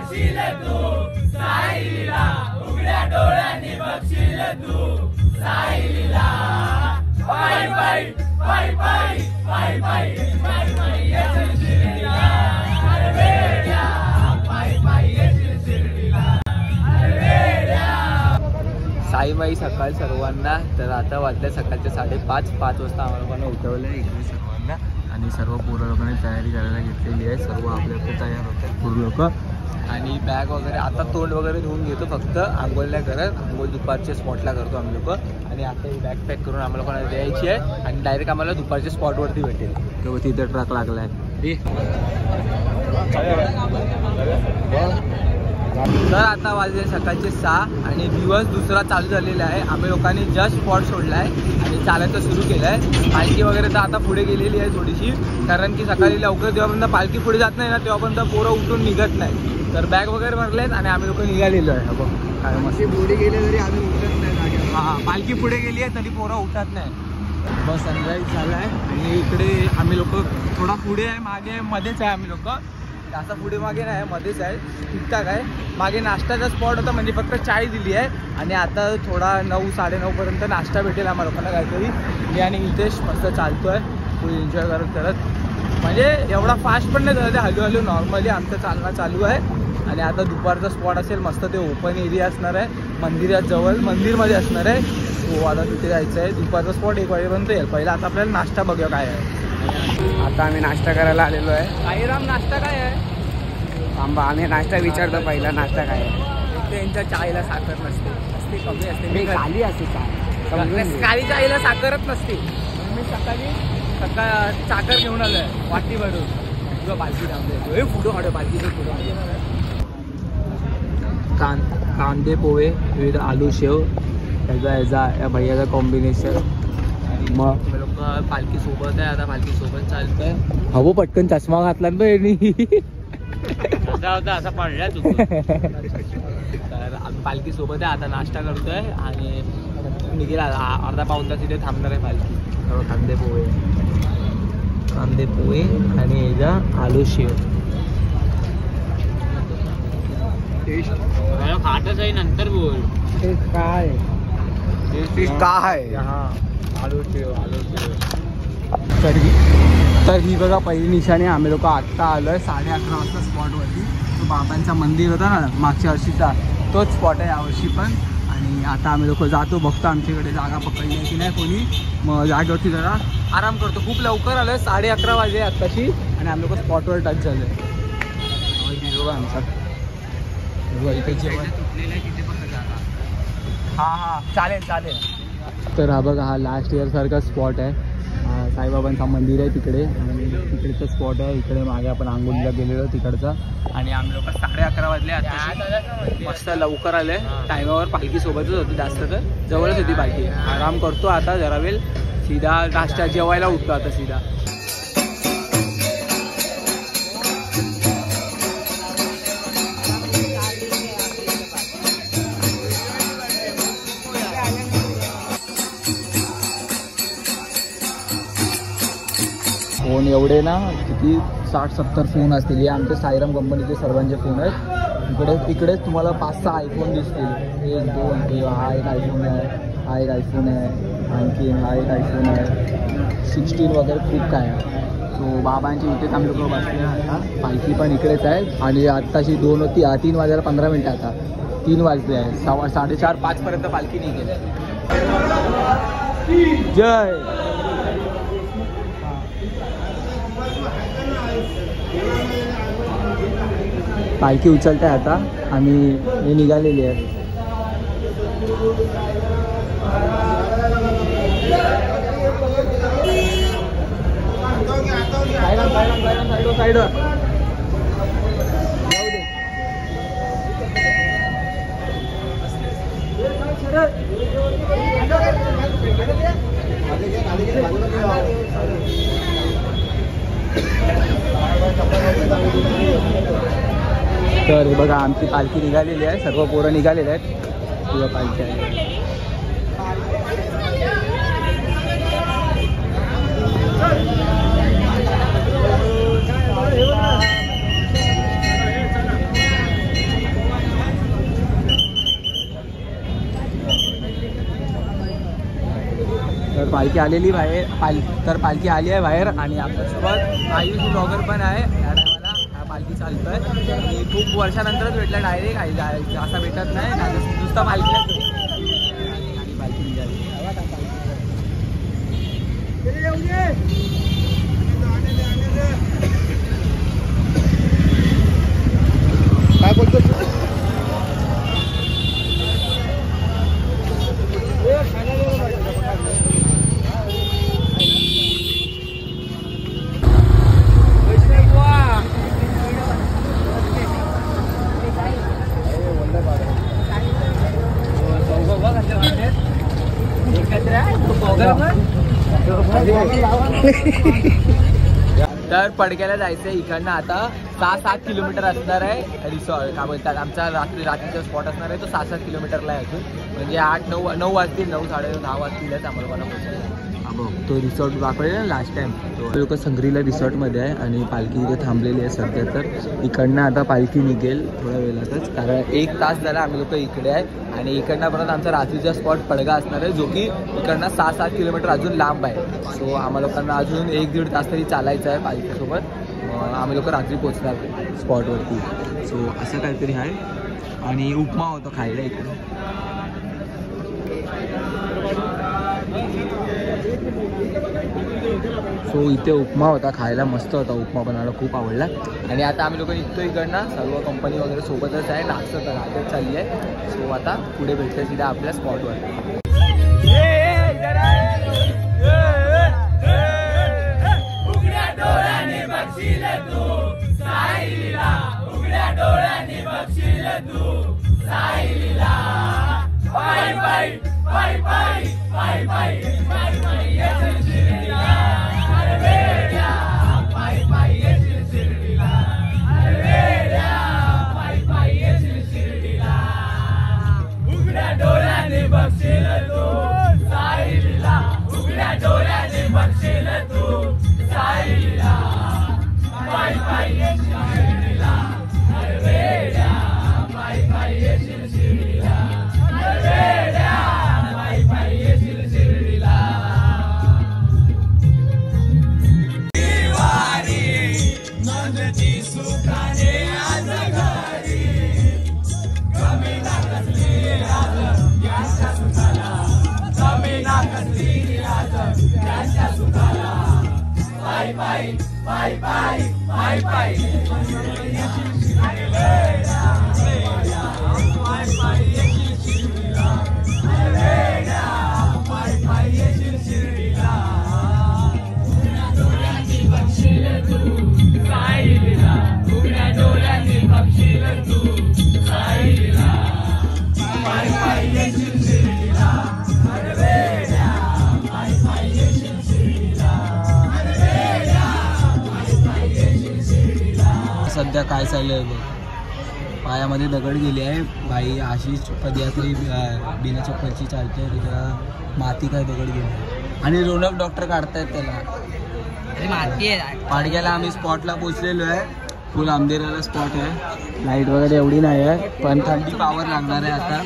बघशील तू साईलीला, उघड्या डोळ्यांनी बघशील तू साईलीला. पायी पायी पायी पायी पायी पायी पायी पायी येशील शिर्डीला. अरे वेड्या पायी पायी येशील शिर्डीला. अरे वेड्या. साईबाई सकाळ सर्वांना. तर आता वाजल्या सकाळचे 5:30. 5 वाजता आम्हाला पण उठवलं इकडे सर्वांना. आणि सर्व पोरं लोकांनी तयारी करायला घेतलेली आहे. सर्व आपल्या आपले तयार होतात पोरं लोक. आणि बॅग वगैरे आता तोंड वगैरे धुवून घेतो. फक्त आंघोळल्या करत. आंघोळ दुपारच्या स्पॉटला करतो आम्ही लोक. आणि आता ही बॅग पॅक करून आम्हाला कोणाला द्यायची आहे. आणि डायरेक्ट आम्हाला दुपारच्या स्पॉटवरती भेटेल. तेव्हा तिथं ट्रक लागला आहे. तर आता वाजले सकाळचे 6 आणि दिवस दुसरा चालू झालेला आहे. आम्ही लोकांनी जस्ट स्पॉट सोडला आहे आणि चालायचं सुरू केलं आहे. पालखी वगैरे तर आता पुढे गेलेली आहे थोडीशी. कारण की सकाळी लवकर जेव्हापर्यंत पालखी पुढे जात नाही ना तेव्हापर्यंत पोरं उठून निघत नाही. तर बॅग वगैरे भरले आहेत आणि आम्ही लोक निघालेलो आहे. बघ काय मस्त पुढे गेले तरी आम्ही उठत नाही. हां पालखी पुढे गेली आहे तरी पोरं उठत नाही. बस सनराईज झाला आहे. आणि इकडे आम्ही लोक थोडा पुढे आहे मागे मध्येच आहे. आम्ही लोक असं पुढे मागे नाही मध्येच आहे. ठीकठाक आहे. मागे नाश्त्याचा स्पॉट होता म्हणजे फक्त चाय दिली आहे. आणि आता थोडा 9 साडेनऊ पर्यंत नाश्ता भेटेल आम्हाला लोकांना काहीतरी. मी आणि हितेश मस्त चालतो आहे फुल एन्जॉय करत करत. म्हणजे एवढा फास्ट पण नाही झालं. हळू हळू नॉर्मली आमचं चालणं चालू आहे. आणि आता दुपारचा स्पॉट असेल मस्त. ते ओपन एरिया असणार आहे. मंदिराजवळ मंदिरमध्ये असणार आहे. हो आता तिथे जायचं आहे. दुपारचा स्पॉट 1 वाजेपर्यंत येईल. पहिला आता आपल्याला नाश्ता बघूया काय आहे. आता आम्ही नाश्ता करायला आलेलो आहे. साईराम नाश्ता काय आहे? थांबा आम्ही नाश्ता विचारतो पहिला. नाश्ता काय आहे? त्यांच्या चायला साखर नसते. कमी असते. मी खाली असते चाय. काळी चायला साखरच नसते. मी सकाळी साखर घेऊन आलोय वाटी भरून. तुझं पालखी थांबले पुढं काढू. पालखीचं पुढं कांदे पोहे विथ आलू शेव याचा या भैयाचा कॉम्बिनेशन. मग लोक पालखी सोबत आहे. आता पालखी सोबत चालतंय. हो पटकन चष्मा घातला ना होता असा पडला तू. तर आम्ही पालखी सोबत आहे. आता नाश्ता करतोय आणि निघेल अर्धा पाऊण तास तिथे थांबणार आहे पालखी. सर्व कांदे पोहे आणि याचा आलू शेव. खातच आहे नंतर बोल. काय आलू शेव. तर ही बघा पहिली निशाणी. आम्ही लोक आत्ता आलोय 11:30 वाजता स्पॉटवरती. तो बाबांचा मंदिर होता ना मागच्या वर्षीचा तोच स्पॉट आहे यावर्षी पण. आणि आता आम्ही लोक जातो बघतो आमच्याकडे जागा पकडली आहे की नाही कोणी. मग जागेवरती जरा आराम करतो. खूप लवकर आलोय 11:30 वाजले आत्ताशी. आणि आम्ही लोक स्पॉटवर टच झालोय. बघा आमचा इथे जेवण हां चालेल. तर हा बघा हा लास्ट इयर सारखा स्पॉट आहे. साईबाबांचा मंदिर आहे तिकडे. आणि तिकडेचं स्पॉट आहे. इकडे मागे आपण आंघोळीला गेलेलो तिकडचा. आणि आम्ही लोक 11:30 वाजले आता. मस्त लवकर आले. टायमावर पालखी सोबतच होती जास्त तर जवळच होती पालखी. आराम करतो आता जरा वेळ. सीधा नाश्ता जेवायला उठतो आता सीधा. फोन एवढे ना किती 60-70 फोन असतील. हे आमचे साईराम कंपनीचे सर्वांचे फोन आहेत. इकडेच तुम्हाला 5-6 आयफोन दिसतील. 1, 2 हा एक आयफोन आहे. हा एक आयफोन आहे. आणखी हा एक आयफोन आहे. 16 वगैरे खूप काय आहे. सो बाबांची इथेच आम्ही लोक बसले आता. पालखी पण इकडेच आहे. आणि आत्ताशी 3 वाजायला 15 मिनटं. आता 3 वाजले आहे. 4:30-5 पर्यंत पालखी निघेल. जय पालखी उचलते आता. आणि हे निघालेली आहे. साईड तर हे बघा आमची पालखी निघालेली आहे. सर्व पोरं निघालेले आहेत. किंवा पालखी आहे. पालखी आलेली बाहेर तर पालखी आली आहे बाहेर आणि आपल्यासोबत आयुष ब्लॉगर पण आहे. या टायमाला पालखी चालतोय आणि खूप वर्षानंतरच भेटला डायरेक्ट, असा भेटत नाही नुसता पालखीलाच आणि पालखी निघाली. काय बोलतो तर पडक्याला जायचं आहे. इकडनं आता 6-7 किलोमीटर असणार आहे रिसॉर्ट. काय बोलतात आमचा रात्रीचा स्पॉट असणार आहे तो 6-7 किलोमीटरला आहे अजून. म्हणजे 8-9 वाजतील, 9-10 वाजतीलच आम्हाला पोहोचायला. तो रिसॉर्ट दाखवलेला ना लास्ट टाइम, तो लोक संग्रीला रिसॉर्टमध्ये आहे आणि पालखी इथे थांबलेली आहे सध्या. तर इकडनं आता पालखी निघेल थोड्या वेळातच, कारण 1 तास झाला आम्ही लोक इकडे आहे आणि इकडनं परत आमचा रात्रीचा स्पॉट पडगा असणार आहे जो की इकडनं 6-7 किलोमीटर अजून लांब आहे. सो आम्हा लोकांना अजून 1-1.5 तास तरी चालायचं आहे पालखीसोबत. आम्ही लोक रात्री पोचणार स्पॉटवरती. सो असं काहीतरी आहे. आणि उपमा होतं खायला इकडे. सो इथे उपमा होता खायला, मस्त होता उपमा, पण मला खूप आवडला. आणि आता आम्ही लोक निघतो इकडनं, सर्व कंपनी वगैरे सोबतच आहे, नाचत राहत चालली आहे. सो आता पुढे भेटते सीधा आपल्या स्पॉटवर. सध्या काय चाललंय बघ, पायामध्ये दगड गेली आहे बाई. अशी पदयात्री बिना चप्पलची चालते, त्याच्या माती काय दगड गेली. आणि रोनक डॉक्टर काढतायत त्याला. पाडग्याला आम्ही स्पॉटला पोचलेलो आहे. फुल आंबेराला स्पॉट आहे. लाईट वगैरे एवढी नाही आहे, पण थंडी पावर लागणार आहे आता.